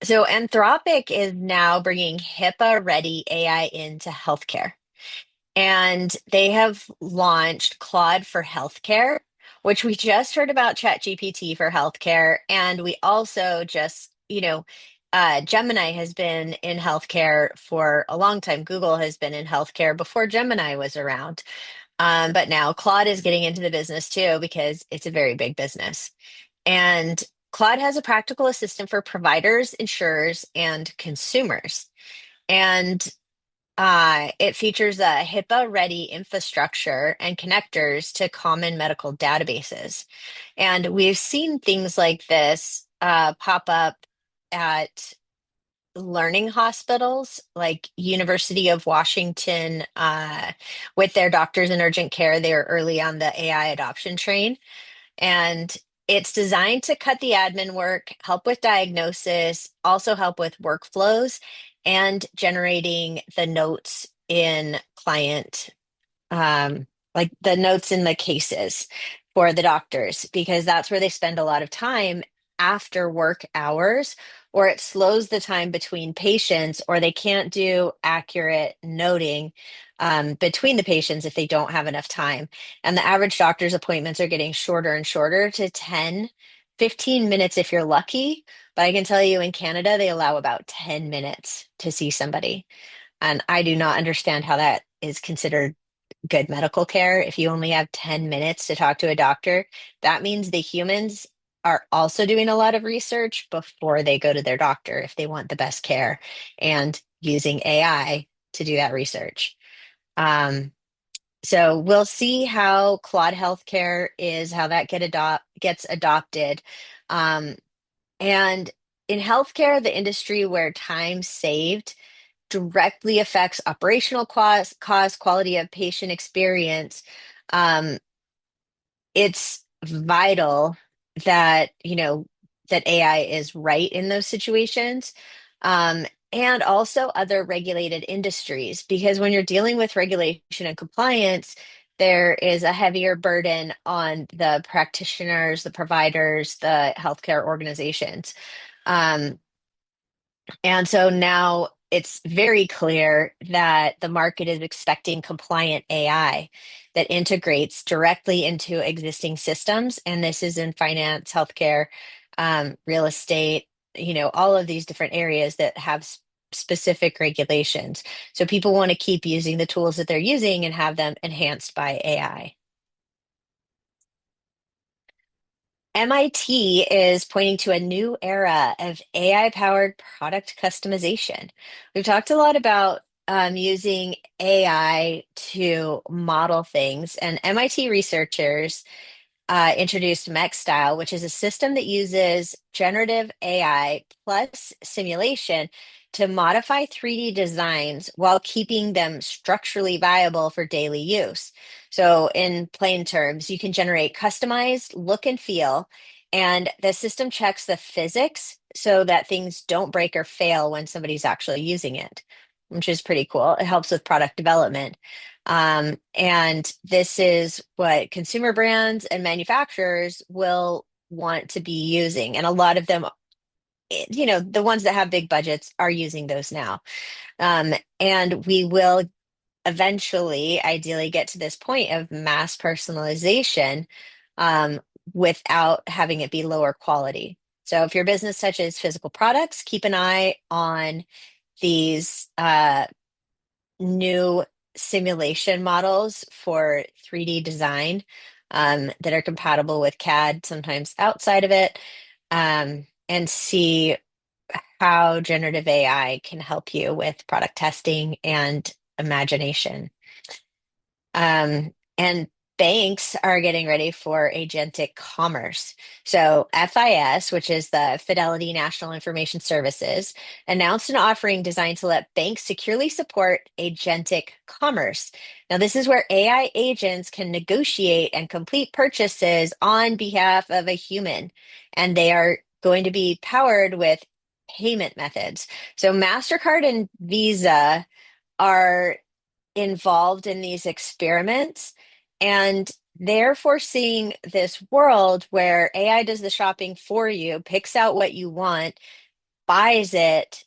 So Anthropic is now bringing HIPAA-ready AI into healthcare. And they have launched Claude for healthcare, which we just heard about ChatGPT for healthcare. And we also just, Gemini has been in healthcare for a long time. Google has been in healthcare before Gemini was around. But now Claude is getting into the business too because it's a very big business. And Claude has a practical assistant for providers, insurers, and consumers. And it features a HIPAA-ready infrastructure and connectors to common medical databases. And we've seen things like this pop up at learning hospitals, like University of Washington, with their doctors in urgent care. They are early on the AI adoption train. And it's designed to cut the admin work, help with diagnosis, also help with workflows and generating the notes in client, like the notes in the cases for the doctors, because that's where they spend a lot of time after work hours, or it slows the time between patients, or they can't do accurate noting between the patients if they don't have enough time. And the average doctor's appointments are getting shorter and shorter to 10, 15 minutes if you're lucky. But I can tell you in Canada, they allow about 10 minutes to see somebody. And I do not understand how that is considered good medical care. If you only have 10 minutes to talk to a doctor, that means the humans are also doing a lot of research before they go to their doctor if they want the best care and using AI to do that research. Um, so we'll see how Claude Healthcare is, how that gets adopted. Um, and in healthcare, the industry where time saved directly affects operational cost, quality of patient experience. Um, it's vital that, that AI is right in those situations. Um, and also other regulated industries, because when you're dealing with regulation and compliance, there is a heavier burden on the practitioners, the providers, the healthcare organizations. Um, and so now it's very clear that the market is expecting compliant AI that integrates directly into existing systems. And this is in finance, healthcare, real estate, all of these different areas that have specific regulations. So people want to keep using the tools that they're using and have them enhanced by AI. MIT is pointing to a new era of AI-powered product customization. We've talked a lot about using AI to model things, and MIT researchers introduced MechStyle, which is a system that uses generative AI plus simulation to modify 3D designs while keeping them structurally viable for daily use. So, in plain terms, you can generate customized look and feel, and the system checks the physics so that things don't break or fail when somebody's actually using it, which is pretty cool. It helps with product development. And this is what consumer brands and manufacturers will want to be using. And a lot of them, the ones that have big budgets are using those now. And we will eventually, ideally, get to this point of mass personalization um, without having it be lower quality. So if your business touches physical products, keep an eye on these new simulation models for 3D design that are compatible with CAD, sometimes outside of it, and see how generative AI can help you with product testing and imagination. And banks are getting ready for agentic commerce. So, FIS, which is the Fidelity National Information Services, announced an offering designed to let banks securely support agentic commerce. Now, this is where AI agents can negotiate and complete purchases on behalf of a human, and they are going to be powered with payment methods. So, MasterCard and Visa are involved in these experiments, and they're foreseeing this world where AI does the shopping for you, picks out what you want, buys it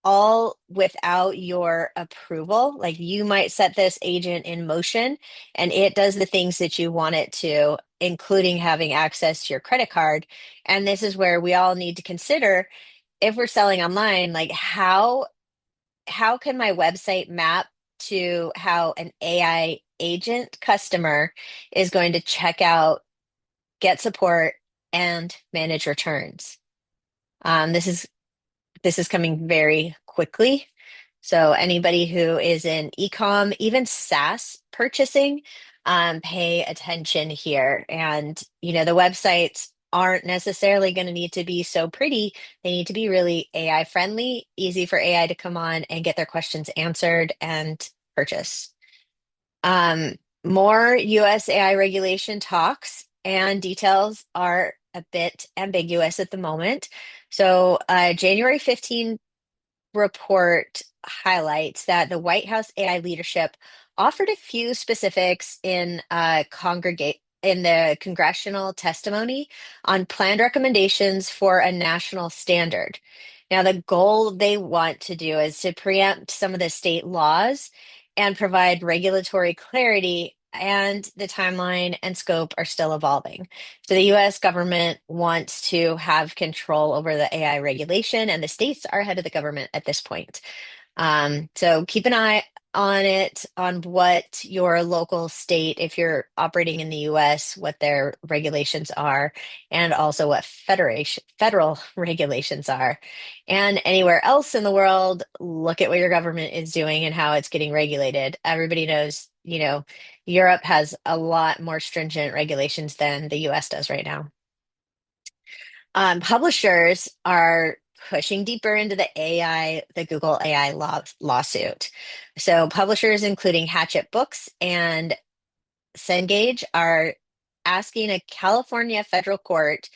all without your approval. Like you might set this agent in motion and it does the things that you want it to, including having access to your credit card. And this is where we all need to consider if we're selling online, like how can my website map to how an AI agent customer is going to check out, get support, and manage returns? This is coming very quickly. So anybody who is in ecom, even SaaS purchasing, pay attention here. And the websites aren't necessarily going to need to be so pretty. They need to be really AI friendly, easy for AI to come on and get their questions answered and purchase. More US AI regulation talks and details are a bit ambiguous at the moment. So, January 15 report highlights that the White House AI leadership offered a few specifics in congregate in the congressional testimony on planned recommendations for a national standard. Now, the goal they want to do is to preempt some of the state laws and provide regulatory clarity, and the timeline and scope are still evolving. So the US government wants to have control over the AI regulation, and the states are ahead of the government at this point. So keep an eye on it, on what your local state, if you're operating in the US, what their regulations are, and also what federal regulations are. And anywhere else in the world, look at what your government is doing and how it's getting regulated. Everybody knows, Europe has a lot more stringent regulations than the US does right now. Publishers are pushing deeper into the AI, the Google AI lawsuit. So publishers, including Hatchet Books and Cengage, are asking a California federal court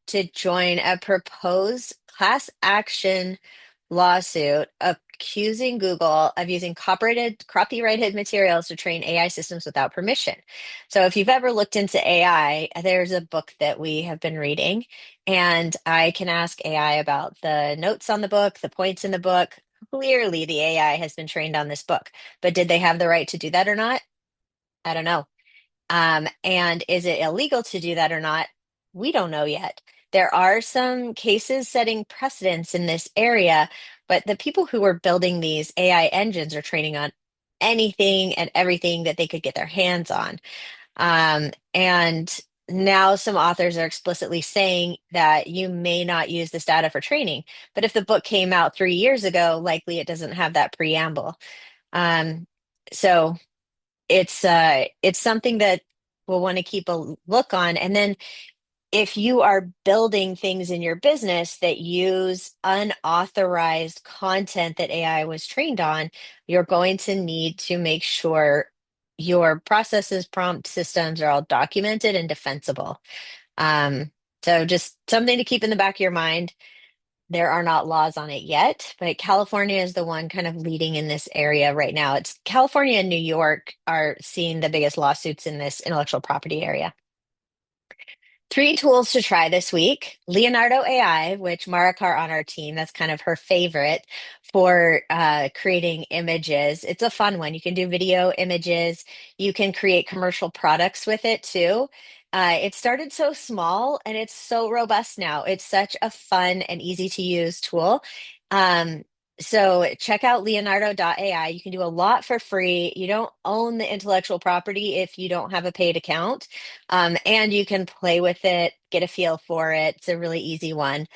to join a proposed class action lawsuit accusing Google of using copyrighted materials to train AI systems without permission. So if you've ever looked into AI, there's a book that we have been reading, and I can ask AI about the notes on the book, the points in the book. Clearly, the AI has been trained on this book, but did they have the right to do that or not? I don't know. And is it illegal to do that or not? We don't know yet. There are some cases setting precedents in this area, but the people who were building these AI engines are training on anything and everything that they could get their hands on. And now some authors are explicitly saying that you may not use this data for training. But if the book came out 3 years ago, likely it doesn't have that preamble. Um, so it's something that we'll want to keep a look on. And then if you are building things in your business that use unauthorized content that AI was trained on, you're going to need to make sure your processes, prompt systems are all documented and defensible. Um, so just something to keep in the back of your mind. There are not laws on it yet, but California is the one kind of leading in this area right now. It's California and New York are seeing the biggest lawsuits in this intellectual property area. Three tools to try this week. Leonardo AI, which Marikar on our team, that's kind of her favorite for creating images. It's a fun one. You can do video images. You can create commercial products with it too. It started so small and it's so robust now. It's such a fun and easy to use tool. Um, so check out leonardo.ai. You can do a lot for free. You don't own the intellectual property if you don't have a paid account. And you can play with it, get a feel for it. It's a really easy one,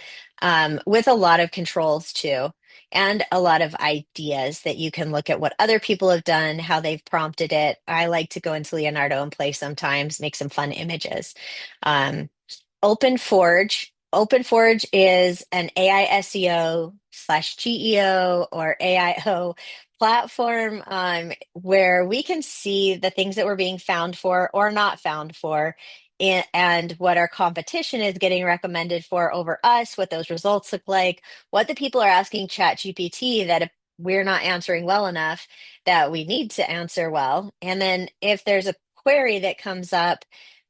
with a lot of controls too, and a lot of ideas that you can look at what other people have done, how they've prompted it. I like to go into Leonardo and play sometimes, make some fun images. Um, OpenForge. OpenForge is an AI SEO slash GEO or AIO platform, where we can see the things that we're being found for or not found for, and what our competition is getting recommended for over us, what those results look like, what the people are asking ChatGPT that if we're not answering well enough, that we need to answer well. And then if there's a query that comes up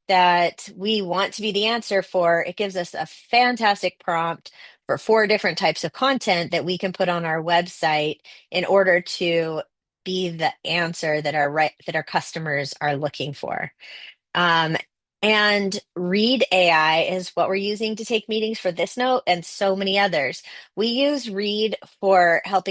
that we want to be the answer for, it gives us a fantastic prompt for 4 different types of content that we can put on our website in order to be the answer that our customers are looking for. Um, and Read AI is what we're using to take meetings for this note and so many others. We use Read for helping